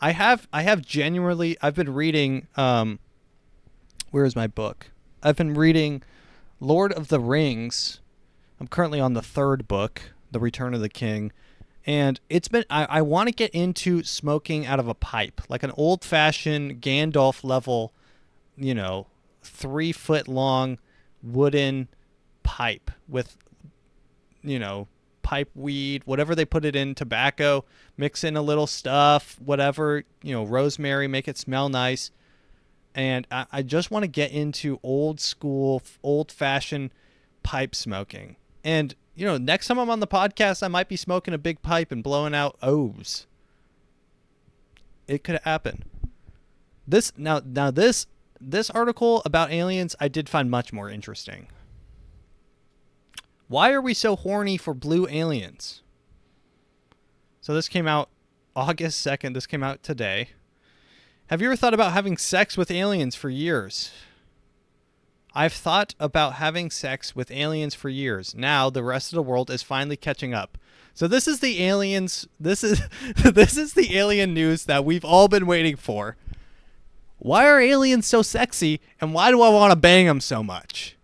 I have genuinely, I've been reading, where is my book? I've been reading Lord of the Rings. I'm currently on the 3rd book, The Return of the King. And it's been, I want to get into smoking out of a pipe, like an old-fashioned Gandalf level, 3-foot long wooden pipe with, pipe weed, whatever they put it in, tobacco, mix in a little stuff, whatever, rosemary, make it smell nice. And I just want to get into old school, old-fashioned pipe smoking. And next time I'm on the podcast, I might be smoking a big pipe and blowing out O's. It could happen. This article about aliens I did find much more interesting. Why are we so horny for blue aliens? So this came out August 2nd. This came out today. Have you ever thought about having sex with aliens for years? I've thought about having sex with aliens for years. Now the rest of the world is finally catching up. So this is the aliens. This is the alien news that we've all been waiting for. Why are aliens so sexy, and why do I want to bang them so much?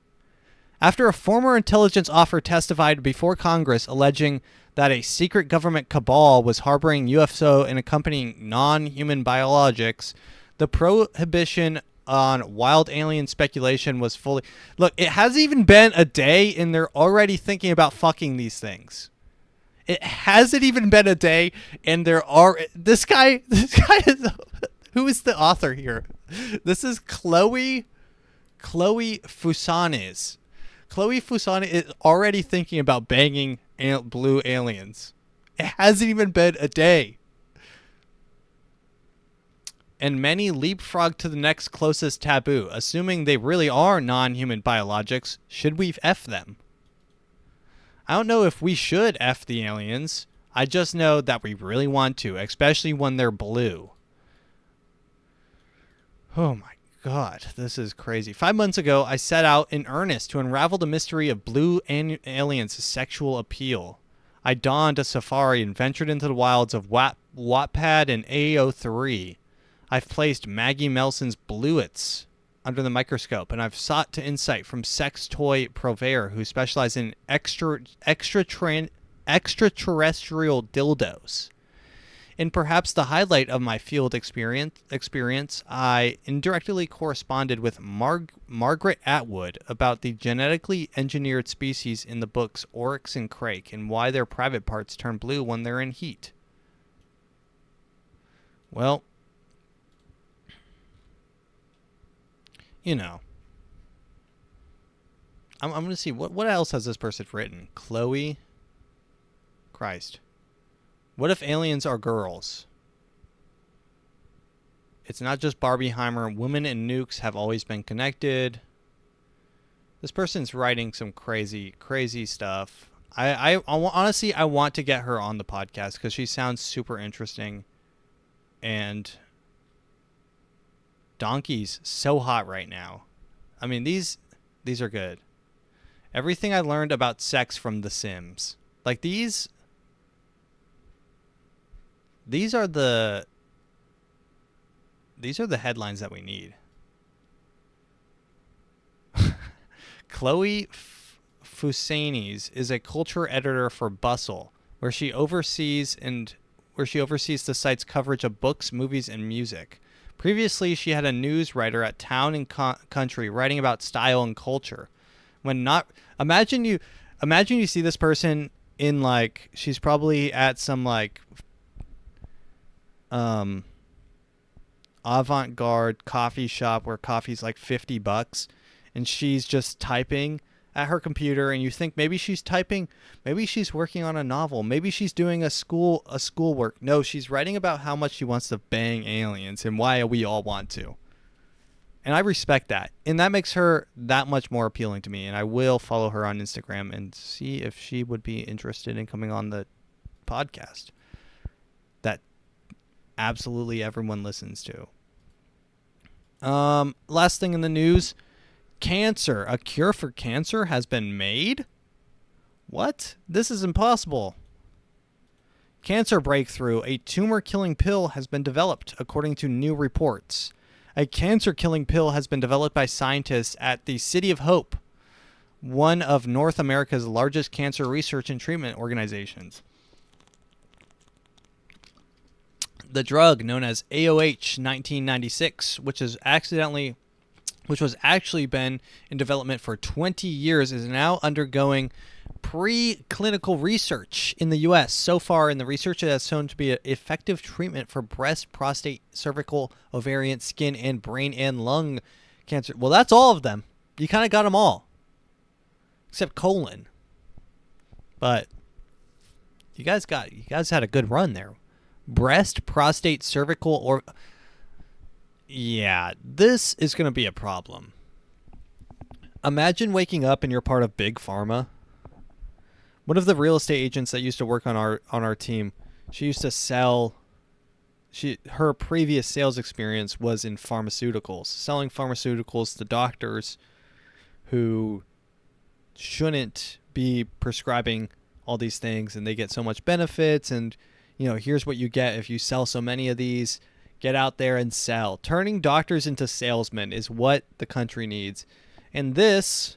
After a former intelligence officer testified before Congress alleging that a secret government cabal was harboring UFO and accompanying non-human biologics, the prohibition on wild alien speculation was fully... Look, it hasn't even been a day and they're already thinking about fucking these things. It hasn't even been a day and there are... This guy is... Who is the author here? This is Chloe Fusanes. Chloe Fusanes is already thinking about banging blue aliens. It hasn't even been a day. And many leapfrog to the next closest taboo, assuming they really are non-human biologics. Should we F them? I don't know if we should F the aliens. I just know that we really want to, especially when they're blue. Oh my God, this is crazy. 5 months ago, I set out in earnest to unravel the mystery of blue aliens' sexual appeal. I donned a safari and ventured into the wilds of Wattpad and AO3. I've placed Maggie Melson's Bluets under the microscope, and I've sought to insight from sex toy purveyor who specialize in extraterrestrial dildos. In perhaps the highlight of my field experience, I indirectly corresponded with Margaret Atwood about the genetically engineered species in the books Oryx and Crake and why their private parts turn blue when they're in heat. Well, I'm going to see. What else has this person written? Chloe? Christ. What if aliens are girls? It's not just Barbieheimer. Women and nukes have always been connected. This person's writing some crazy, crazy stuff. Honestly, I want to get her on the podcast because she sounds super interesting. And Donkey's so hot right now. I mean, these are good. Everything I learned about sex from The Sims. Like these are the headlines that we need. Chloe Fusanes is a culture editor for Bustle, where she oversees the site's coverage of books, movies, and music. Previously, she had a news writer at Town and Country writing about style and culture. Imagine you see this person in she's probably at some avant-garde coffee shop where coffee's like $50 and she's just typing at her computer, and you think maybe she's typing, maybe she's working on a novel, maybe she's doing a schoolwork. No, she's writing about how much she wants to bang aliens and why we all want to. And I respect that. And that makes her that much more appealing to me. And I will follow her on Instagram and see if she would be interested in coming on the podcast that absolutely everyone listens to. Last thing in the news, cancer. A cure for cancer has been made? What? This is impossible. Cancer breakthrough. A tumor-killing pill has been developed, according to new reports. A cancer-killing pill has been developed by scientists at the City of Hope, one of North America's largest cancer research and treatment organizations. The drug known as AOH 1996, which was actually been in development for 20 years, is now undergoing preclinical research in the U.S. So far in the research, it has shown to be an effective treatment for breast, prostate, cervical, ovarian, skin, and brain and lung cancer. Well, that's all of them. You kind of got them all. Except colon. But you guys had a good run there. Breast, prostate, cervical, or... Yeah, this is going to be a problem. Imagine waking up and you're part of Big Pharma. One of the real estate agents that used to work on our team, she used to sell... Her previous sales experience was in pharmaceuticals. Selling pharmaceuticals to doctors who shouldn't be prescribing all these things, and they get so much benefits, and here's what you get if you sell so many of these. Get out there and sell. Turning doctors into salesmen is what the country needs, and this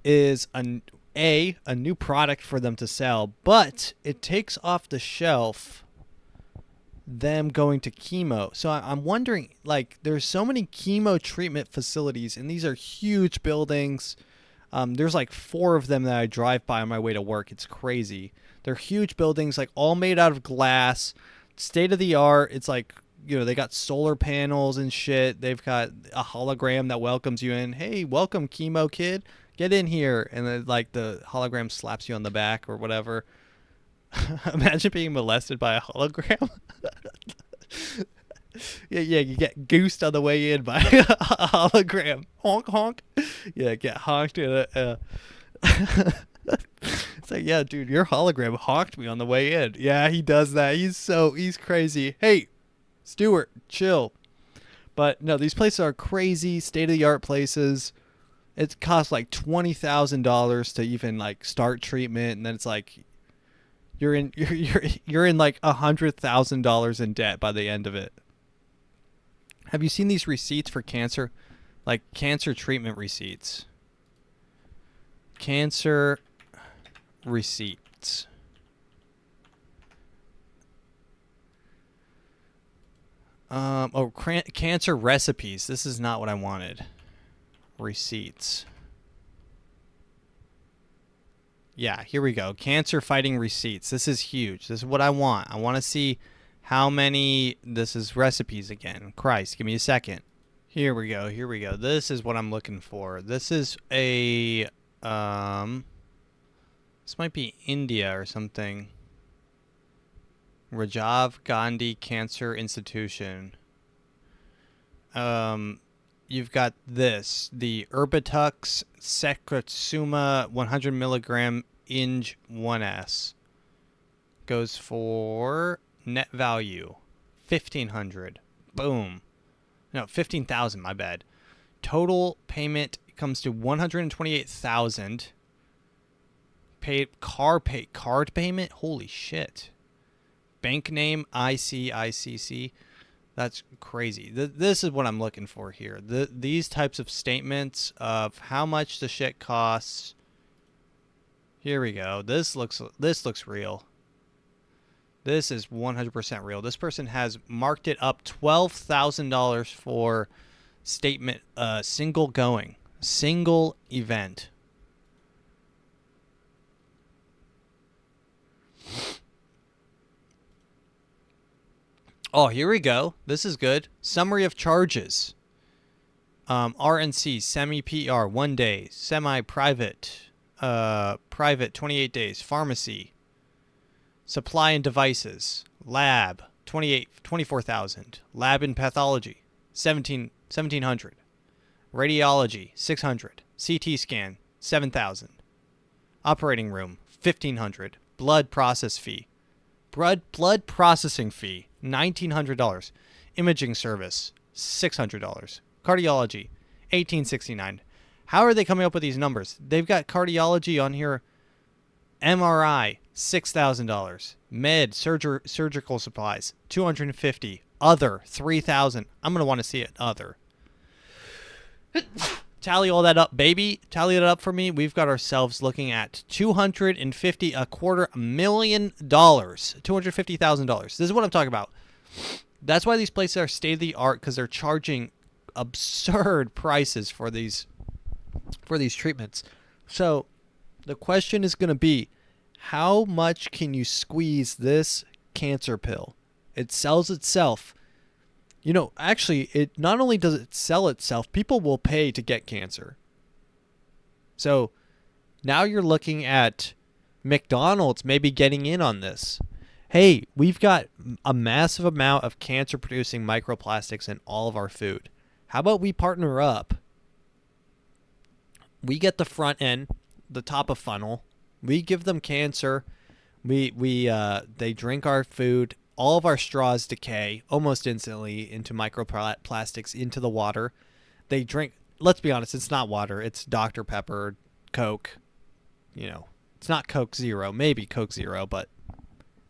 is a new product for them to sell, but it takes off the shelf them going to chemo. So I'm wondering, there's so many chemo treatment facilities, and these are huge buildings. There's 4 of them that I drive by on my way to work. It's crazy. They're huge buildings, all made out of glass, state of the art. It's they got solar panels and shit. They've got a hologram that welcomes you in. Hey, welcome, chemo kid. Get in here. And then the hologram slaps you on the back or whatever. Imagine being molested by a hologram. Yeah, you get goosed on the way in by a hologram. Honk, honk. Yeah, get honked in a... It's yeah, dude, your hologram honked me on the way in. Yeah, he does that. He's crazy. Hey, Stuart, chill. But no, these places are crazy, state-of-the-art places. It costs $20,000 to even start treatment, and then it's you're in $100,000 in debt by the end of it. Have you seen these receipts for cancer? Cancer treatment receipts. Cancer receipts. Cancer recipes. This is not what I wanted. Receipts. Yeah, here we go. Cancer fighting receipts. This is huge. This is what I want. I want to see how many... This is recipes again. Christ, give me a second. Here we go. This is what I'm looking for. This is a... This might be India or something. Rajiv Gandhi Cancer Institution. You've got this. The Erbitux Secretsuma 100 milligram Inge 1S. Goes for net value. 1,500. Boom. No, 15,000, my bad. Total payment comes to 128,000. Card payment? Holy shit. Bank name ICICC. That's crazy. This is what I'm looking for here. These types of statements of how much the shit costs. Here we go. This looks real. This is 100% real. This person has marked it up $12,000 for statement single event. Oh, here we go. This is good. Summary of charges. RNC, semi-PR, 1 day. Semi-private, private, 28 days. Pharmacy. Supply and devices. Lab, 24,000. Lab and pathology, 1,700. Radiology, 600. CT scan, 7,000. Operating room, 1,500. Blood process fee. Blood processing fee, $1,900. Imaging service, $600. Cardiology, $1,869. How are they coming up with these numbers? They've got cardiology on here. MRI, $6,000. Med, surgical supplies, $250. Other, $3,000. I'm going to want to see it. Other. Tally all that up, baby. Tally it up for me. We've got ourselves looking at $250,000, $250,000. This is what I'm talking about. That's why these places are state of the art, because they're charging absurd prices for these treatments. So the question is going to be, how much can you squeeze this cancer pill? It sells itself. You know, actually, it not only does it sell itself, people will pay to get cancer. So now you're looking at McDonald's maybe getting in on this. Hey, we've got a massive amount of cancer-producing microplastics in all of our food. How about we partner up? We get the front end, the top of funnel. We give them cancer. They drink our food. All of our straws decay almost instantly into microplastics into the water. They drink, let's be honest, it's not water. It's Dr. Pepper, Coke. You know, it's not Coke Zero. Maybe Coke Zero, but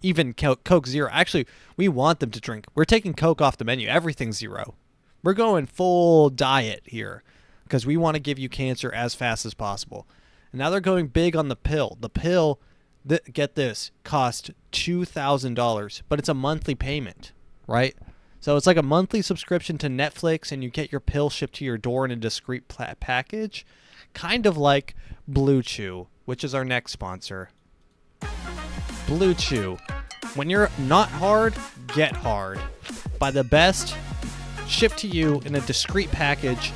even Coke Zero. Actually, we want them to drink. We're taking Coke off the menu. Everything's zero. We're going full diet here because we want to give you cancer as fast as possible. And now they're going big on the pill. The pill, get this, cost $2,000, but it's a monthly payment, right? So it's like a monthly subscription to Netflix, and you get your pill shipped to your door in a discreet package, kind of like Blue Chew, which is our next sponsor. Blue Chew. When you're not hard, get hard. By the best, shipped to you in a discreet package.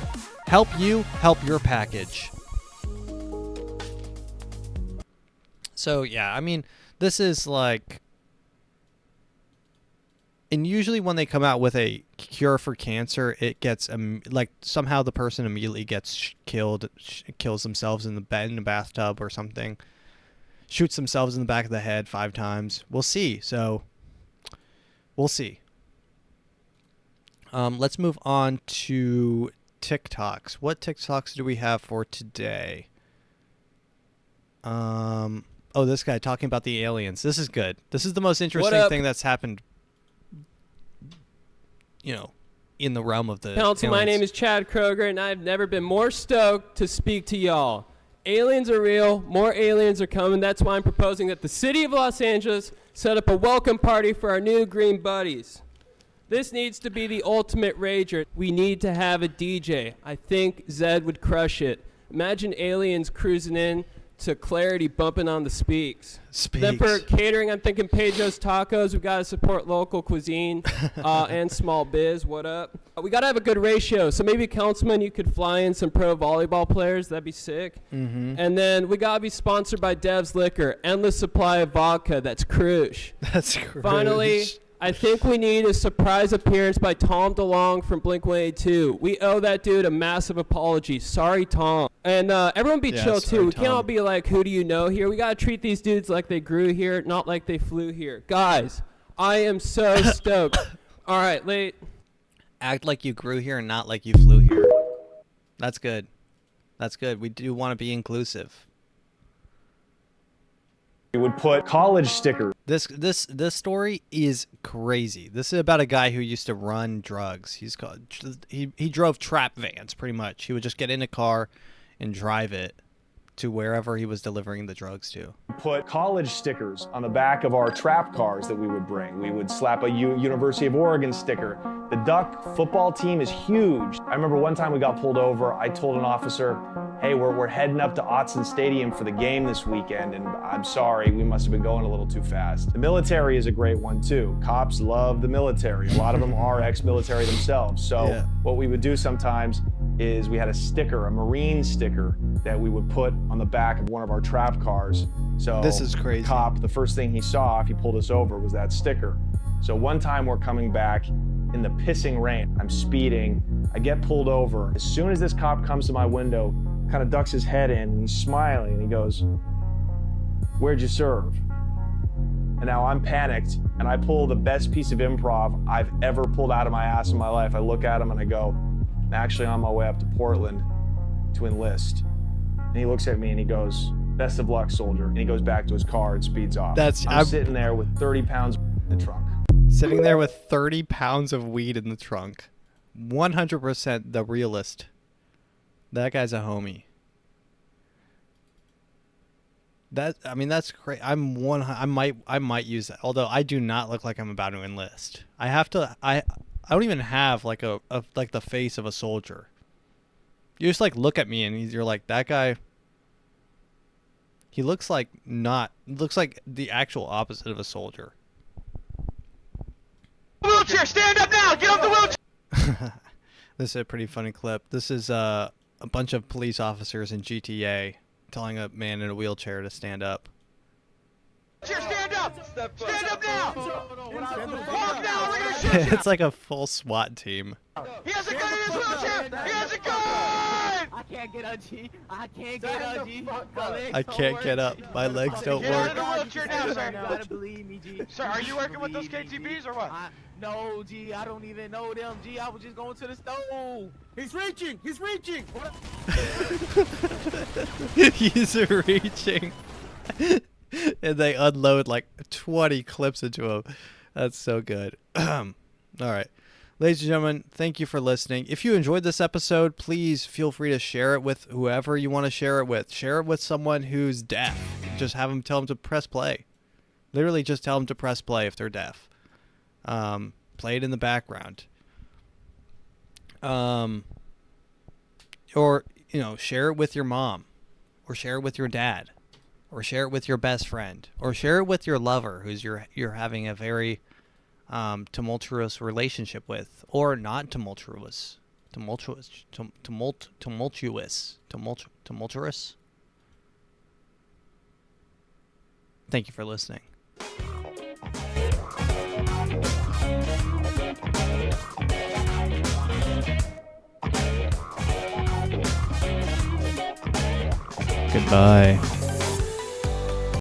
Help you help your package. So yeah, I mean, this is like, and usually when they come out with a cure for cancer, it gets like somehow the person immediately gets killed, kills themselves in the bathtub or something, shoots themselves in the back of the head 5 times. We'll see. So we'll see. Let's move on to TikToks. What TikToks do we have for today? Oh, this guy talking about the aliens. This is good. This is the most interesting thing that's happened, you know, in the realm of the Council, my name is Chad Kroger, and I've never been more stoked to speak to y'all. Aliens are real. More aliens are coming. That's why I'm proposing that the city of Los Angeles set up a welcome party for our new green buddies. This needs to be the ultimate rager. We need to have a DJ. I think Zed would crush it. Imagine aliens cruising in to Clarity bumping on the speaks. Then for catering, I'm thinking Pedro's Tacos. We got to support local cuisine and small biz. What up? We got to have a good ratio. So maybe, Councilman, you could fly in some pro volleyball players. That'd be sick. Mm-hmm. And then we got to be sponsored by Dev's Liquor. Endless supply of vodka. That's cruise. That's cruise. Finally, I think we need a surprise appearance by Tom DeLonge from Blink-182. We owe that dude a massive apology. Sorry, Tom. And everyone be chill, too. We can't all be like, who do you know here? We got to treat these dudes like they grew here, not like they flew here. Guys, I am so stoked. All right, late. Act like you grew here and not like you flew here. That's good. That's good. We do want to be inclusive. We would put college stickers. This story is crazy. This is about a guy who used to run drugs. He drove trap vans, pretty much. He would just get in a car and drive it to wherever he was delivering the drugs to. Put college stickers on the back of our trap cars that we would bring. We would slap a University of Oregon sticker. The Duck football team is huge. I remember one time we got pulled over. I told an officer, hey, we're heading up to Autzen Stadium for the game this weekend, and I'm sorry, we must have been going a little too fast. The military is a great one too. Cops love the military. A lot of them are ex-military themselves. So what we would do sometimes is we had a sticker, a Marine sticker, that we would put on the back of one of our trap cars. So this is crazy. Cop, the first thing he saw if he pulled us over was that sticker. So one time we're coming back in the pissing rain. I'm speeding. I get pulled over. As soon as this cop comes to my window, kind of ducks his head in, and he's smiling, and he goes, "Where'd you serve?" And now I'm panicked, and I pull the best piece of improv I've ever pulled out of my ass in my life. I look at him and I go, "I'm actually on my way up to Portland to enlist." And he looks at me and he goes, "Best of luck, soldier." And he goes back to his car and speeds off. I'm sitting there with 30 pounds in the trunk. Sitting there with 30 pounds of weed in the trunk. 100% the realist. That guy's a homie. That's great. I might use that. Although I do not look like I'm about to enlist. I don't even have like a like the face of a soldier. You just like look at me and you're like, that guy. He looks like the actual opposite of a soldier. Wheelchair, stand up now. Get off the wheelchair. This is a pretty funny clip. This is a bunch of police officers in GTA telling a man in a wheelchair to stand up. Stand up! Stand up now! Walk now! We're gonna shoot you! It's like a full SWAT team. He has a gun in his wheelchair! He has a gun! I can't get up, G. I can't get up, G. I can't get up. My legs don't Get out of work. the wheelchair now, sir. You gotta believe me, G. Sir, are you working with those KTBs or what? No, G. I don't even know them, G. I was just going to the stove. He's reaching. He's reaching. He's reaching. And they unload like 20 clips into him. That's so good. All right. Ladies and gentlemen, thank you for listening. If you enjoyed this episode, please feel free to share it with whoever you want to share it with. Share it with someone who's deaf. Just have them tell them to press play. Literally just tell them to press play if they're deaf. Play it in the background. Or, share it with your mom. Or share it with your dad. Or share it with your best friend. Or share it with your lover who's you're having a very tumultuous relationship with, or not tumultuous. Thank you for listening. Goodbye.